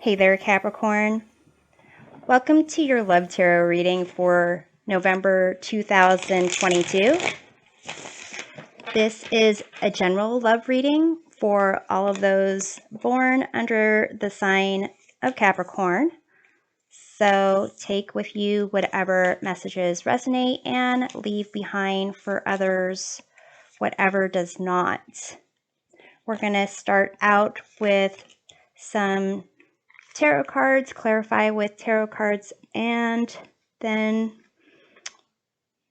Hey there, Capricorn. Welcome to your Love Tarot reading for November 2022. This is a general love reading for all of those born under the sign of Capricorn. So take with you whatever messages resonate and leave behind for others whatever does not. We're going to start out with some tarot cards, clarify with tarot cards, and then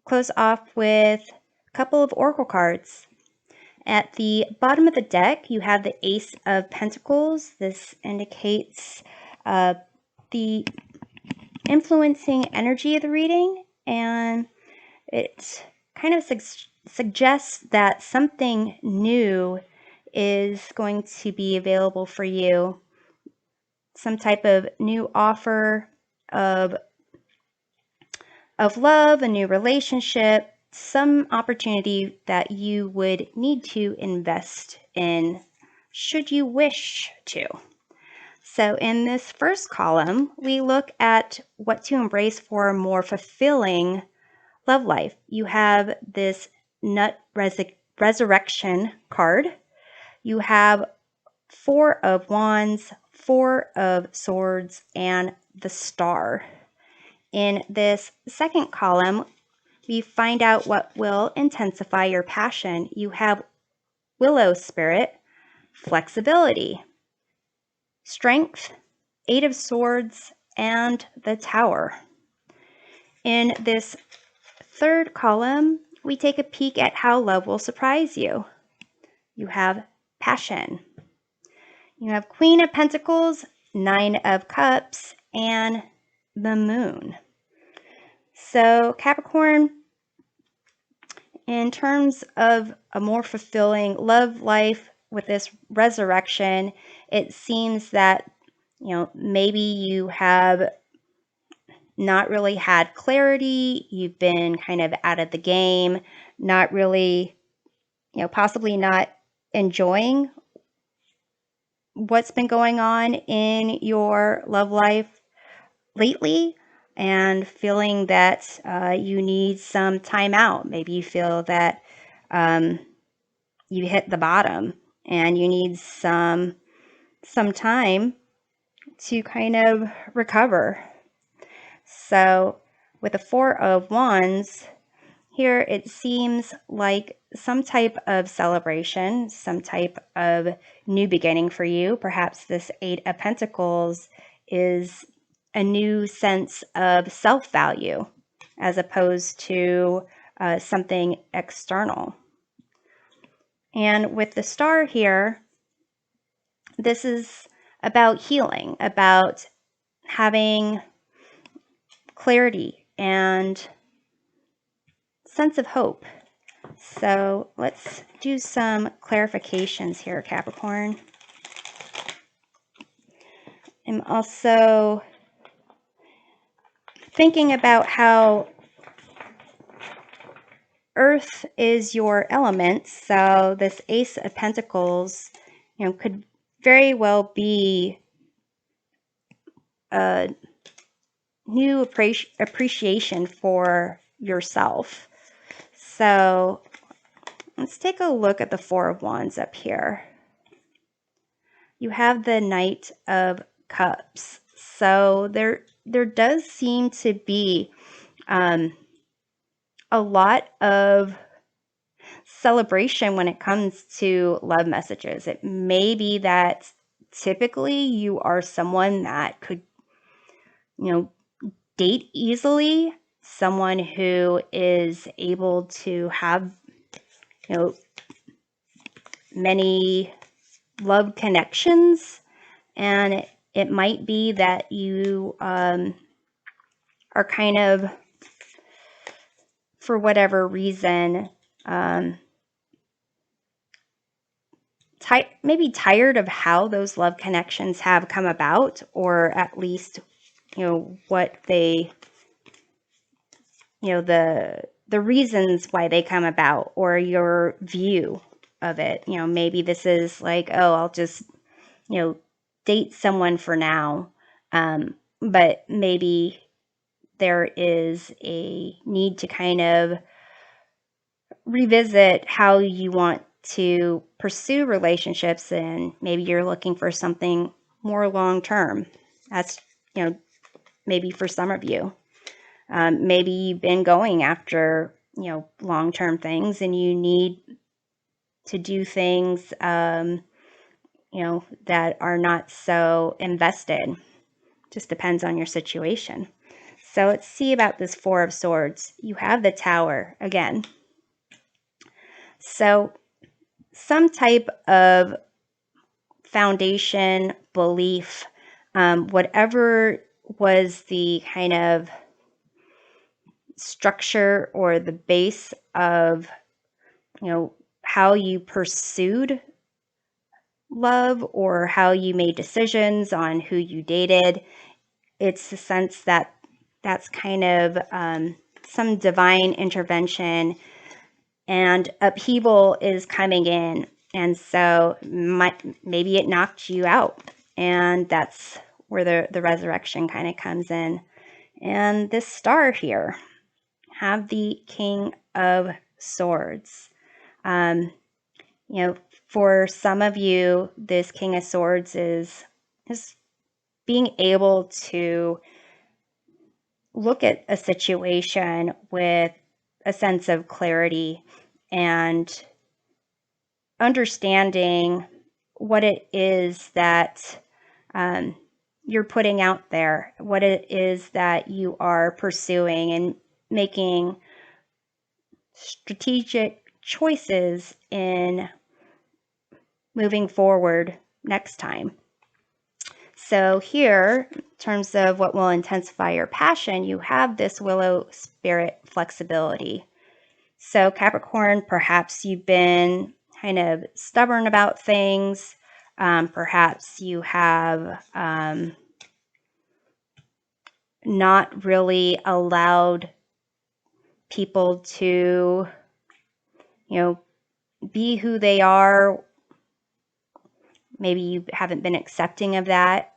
close off with a couple of oracle cards. At the bottom of the deck, you have the Ace of Pentacles. This indicates the influencing energy of the reading, and it kind of suggests that something new is going to be available for you. Some type of new offer of love, a new relationship, some opportunity that you would need to invest in should you wish to. So in this first column, we look at what to embrace for a more fulfilling love life. You have this nut resurrection card. You have Four of Wands, Four of Swords, and the Star. In this second column, we find out what will intensify your passion. You have Willow Spirit, Flexibility, Strength, Eight of Swords, and the Tower. In this third column, we take a peek at how love will surprise you. You have Passion. You have Queen of Pentacles, Nine of Cups, and the Moon. So Capricorn, in terms of a more fulfilling love life with this resurrection, it seems that, maybe you have not really had clarity. You've been kind of out of the game, not really, possibly not enjoying what's been going on in your love life lately, and feeling that you need some time out. Maybe you feel that you hit the bottom and you need some time to kind of recover. So with the Four of Wands here, it seems like some type of celebration, some type of new beginning for you. Perhaps this Eight of Pentacles is a new sense of self-value as opposed to something external. And with the Star here, this is about healing, about having clarity and sense of hope. So let's do some clarifications here, Capricorn. I'm also thinking about how Earth is your element. So this Ace of Pentacles, could very well be a new appreciation for yourself. So let's take a look at the Four of Wands up here. You have the Knight of Cups. So there does seem to be a lot of celebration when it comes to love messages. It may be that typically you are someone that could, date easily, someone who is able to have, many love connections, and it might be that you are kind of, for whatever reason, maybe tired of how those love connections have come about, or at least, what they, the reasons why they come about, or your view of it. Maybe this is like, oh, I'll just, date someone for now, but maybe there is a need to kind of revisit how you want to pursue relationships, and maybe you're looking for something more long term. That's, maybe for some of you. Maybe you've been going after, long term things, and you need to do things, that are not so invested. Just depends on your situation. So let's see about this Four of Swords. You have the Tower again. So some type of foundation, belief, whatever was the kind of structure or the base of, how you pursued love or how you made decisions on who you dated. It's the sense that that's kind of some divine intervention, and upheaval is coming in. And so maybe it knocked you out, and that's where the resurrection kind of comes in. And this star here, have the King of Swords. For some of you, this King of Swords is being able to look at a situation with a sense of clarity and understanding what it is that you're putting out there, what it is that you are pursuing, and making strategic choices in moving forward next time. So here, in terms of what will intensify your passion, you have this Willow Spirit flexibility. So Capricorn, perhaps you've been kind of stubborn about things. Perhaps you have not really allowed people to, be who they are. Maybe you haven't been accepting of that.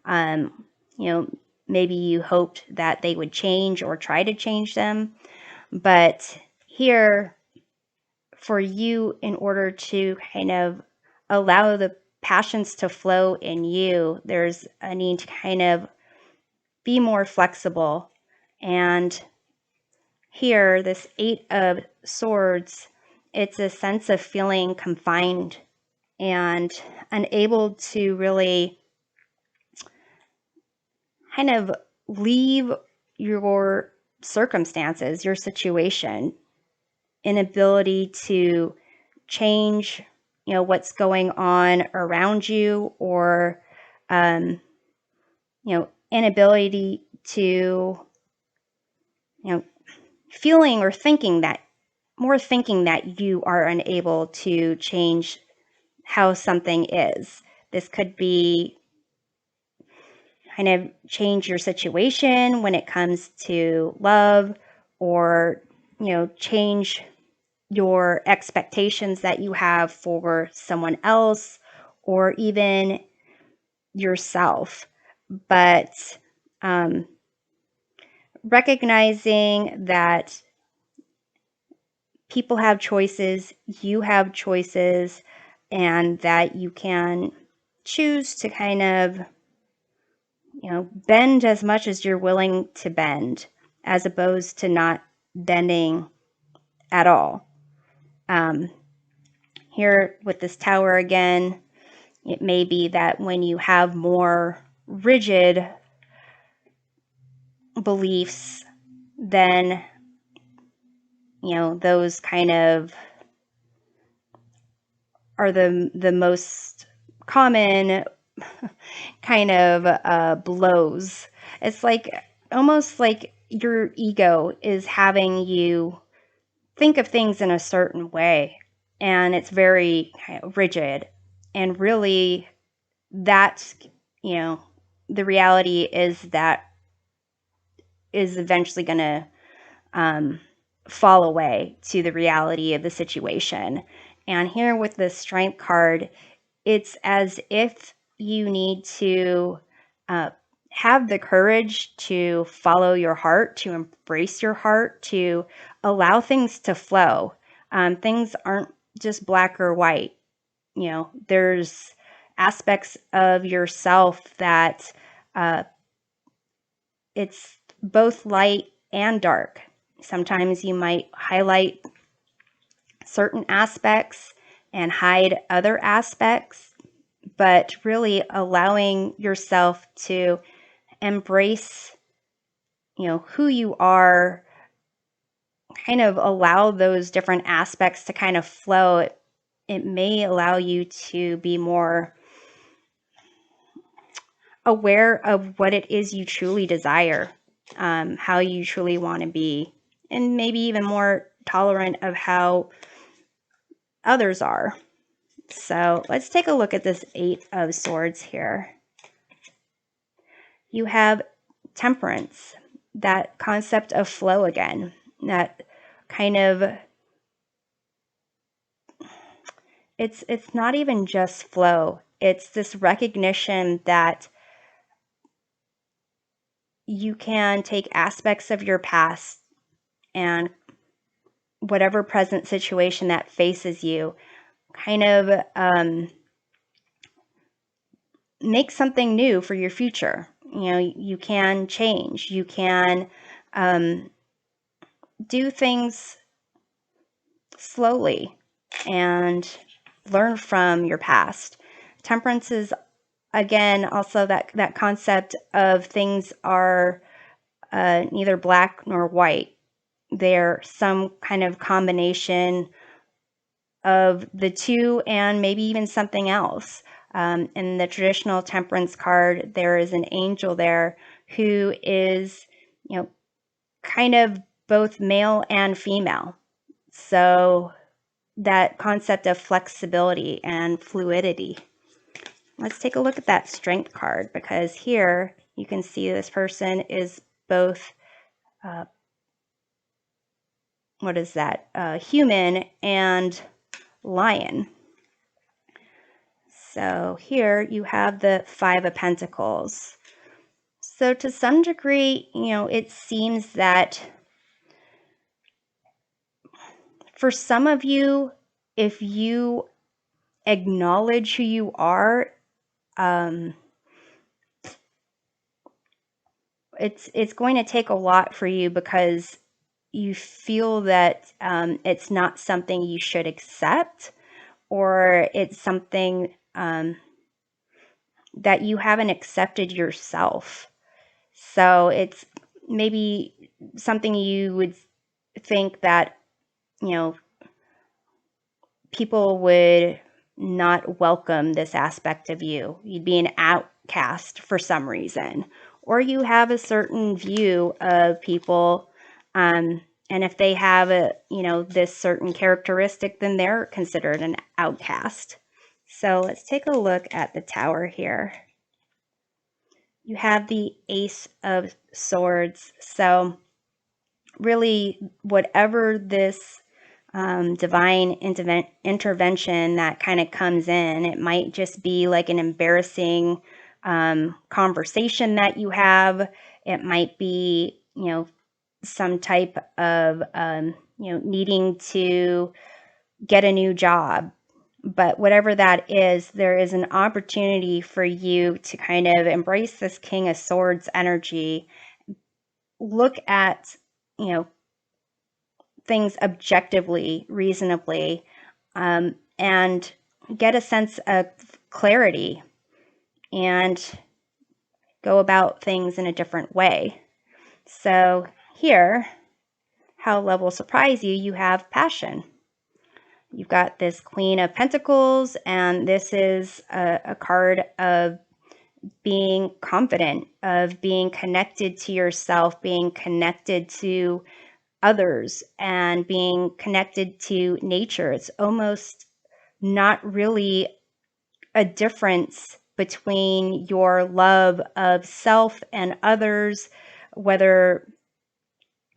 Maybe you hoped that they would change or try to change them. But here, for you, in order to kind of allow the passions to flow in you, there's a need to kind of be more flexible. And here, this Eight of Swords, it's a sense of feeling confined and unable to really kind of leave your circumstances, your situation, inability to change, what's going on around you, or, inability to, feeling or thinking that you are unable to change how something is. This could be kind of change your situation when it comes to love, or, change your expectations that you have for someone else, or even yourself. But recognizing that people have choices, you have choices, and that you can choose to kind of, bend as much as you're willing to bend, as opposed to not bending at all. Here with this Tower again, it may be that when you have more rigid beliefs, then, those kind of are the most common kind of blows. It's like almost like your ego is having you think of things in a certain way, and it's very kind of rigid. And really, that's, the reality is that is eventually going to fall away to the reality of the situation. And here with the Strength card, it's as if you need to have the courage to follow your heart, to embrace your heart, to allow things to flow. Things aren't just black or white. There's aspects of yourself that it's both light and dark. Sometimes you might highlight certain aspects and hide other aspects, but really allowing yourself to embrace, who you are, kind of allow those different aspects to kind of flow. It may allow you to be more aware of what it is you truly desire, how you truly want to be, and maybe even more tolerant of how others are. So let's take a look at this Eight of Swords here. You have temperance, that concept of flow again, that kind of, it's not even just flow. It's this recognition that you can take aspects of your past and whatever present situation that faces you, kind of make something new for your future. You can change. You can do things slowly and learn from your past. Temperance is, again, also that concept of things are neither black nor white. They're some kind of combination of the two and maybe even something else. In the traditional temperance card, there is an angel there who is, kind of both male and female. So that concept of flexibility and fluidity. Let's take a look at that strength card, because here you can see this person is both, human and lion. So here you have the Five of Pentacles. So to some degree, it seems that for some of you, if you acknowledge who you are, it's going to take a lot for you, because you feel that it's not something you should accept, or it's something that you haven't accepted yourself. So it's maybe something you would think that, people would not welcome this aspect of you. You'd be an outcast for some reason. Or you have a certain view of people, and if they have this certain characteristic, then they're considered an outcast. So let's take a look at the Tower here. You have the Ace of Swords. So really, whatever this divine intervention that kind of comes in, it might just be like an embarrassing conversation that you have. It might be, some type of, needing to get a new job. But whatever that is, there is an opportunity for you to kind of embrace this King of Swords energy. Look at, things objectively, reasonably, and get a sense of clarity and go about things in a different way. So here, how love will surprise you, you have passion. You've got this Queen of Pentacles, and this is a card of being confident, of being connected to yourself, being connected to others, and being connected to nature. It's almost not really a difference between your love of self and others, whether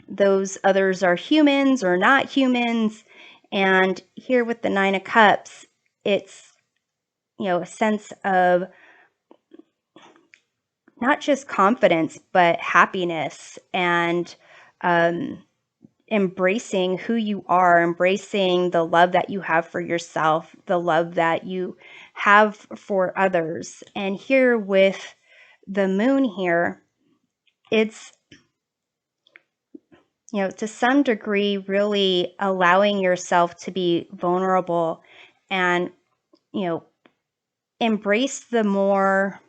those others are humans or not humans. And here with the Nine of Cups, it's, a sense of not just confidence, but happiness and embracing who you are, embracing the love that you have for yourself, the love that you have for others. And here with the moon here, it's, to some degree, really allowing yourself to be vulnerable and, embrace the more,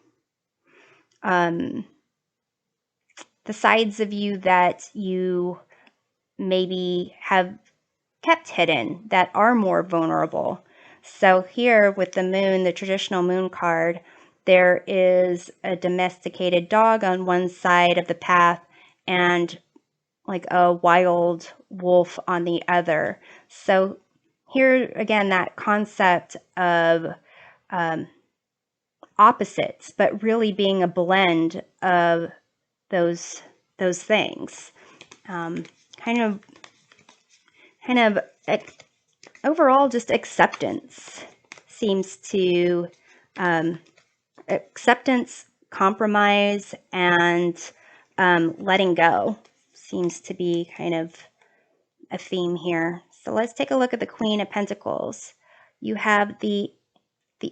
the sides of you that you maybe have kept hidden that are more vulnerable. So here with the moon, the traditional moon card, there is a domesticated dog on one side of the path and like a wild wolf on the other. So here again, that concept of opposites, but really being a blend of those things. Kind of overall, just acceptance seems to acceptance, compromise, and letting go seems to be kind of a theme here. So let's take a look at the Queen of Pentacles. You have the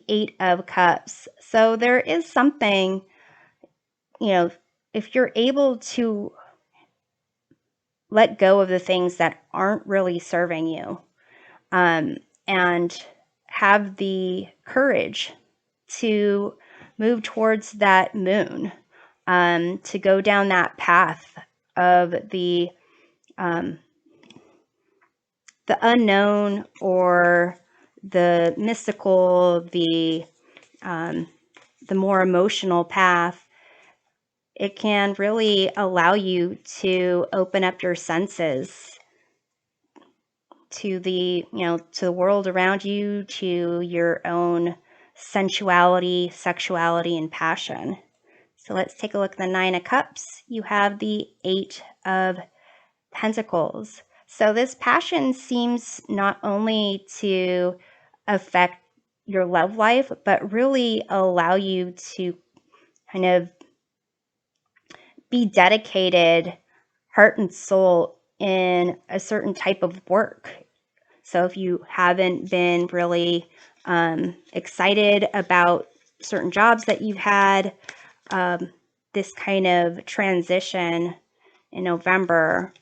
Eight of Cups. So there is something, if you're able to let go of the things that aren't really serving you, and have the courage to move towards that moon, to go down that path of the unknown or the mystical, the more emotional path. It can really allow you to open up your senses to the, to the world around you, to your own sensuality, sexuality, and passion. So let's take a look at the Nine of Cups. You have the Eight of Pentacles. So this passion seems not only to affect your love life, but really allow you to kind of be dedicated, heart and soul, in a certain type of work. So if you haven't been really excited about certain jobs that you've had, this kind of transition in November,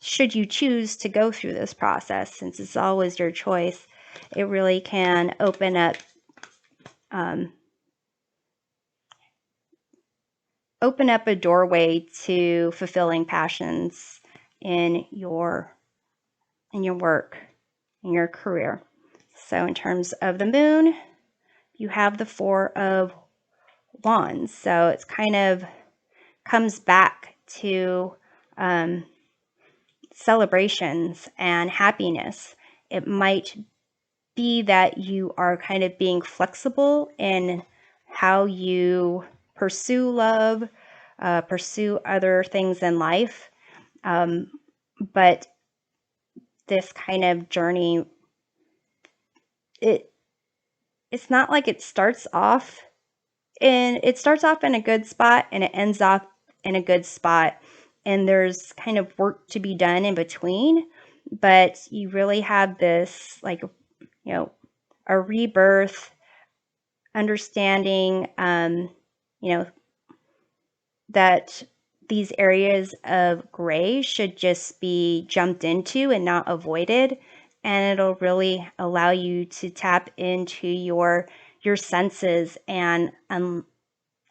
should you choose to go through this process, since it's always your choice, it really can open up a doorway to fulfilling passions in your work, in your career. So in terms of the moon, you have the Four of Wands. So it's kind of comes back to celebrations and happiness. It might be that you are kind of being flexible in how you pursue love, pursue other things in life. But this kind of journey, it's not like it starts off in a good spot and it ends off in a good spot, and there's kind of work to be done in between, but you really have this, like, a rebirth, understanding, that these areas of gray should just be jumped into and not avoided. And it'll really allow you to tap into your senses and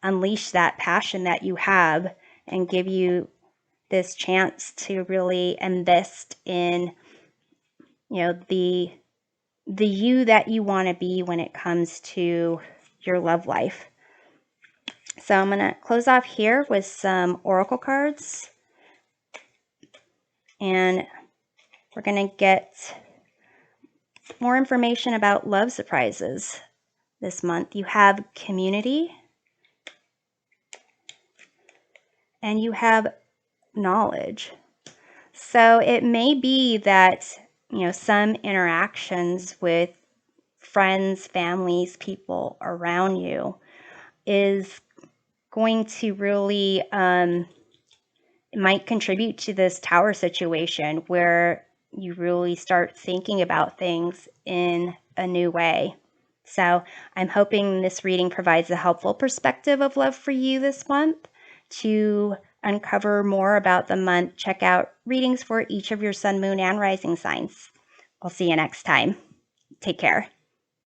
unleash that passion that you have, and give you this chance to really invest in, the you that you want to be when it comes to your love life. So I'm going to close off here with some oracle cards, and we're going to get more information about love surprises this month. You have community, and you have knowledge. So it may be that, some interactions with friends, families, people around you is going to really, it might contribute to this tower situation where you really start thinking about things in a new way. So I'm hoping this reading provides a helpful perspective of love for you this month. To uncover more about the month, check out readings for each of your sun, moon, and rising signs. I'll see you next time. Take care.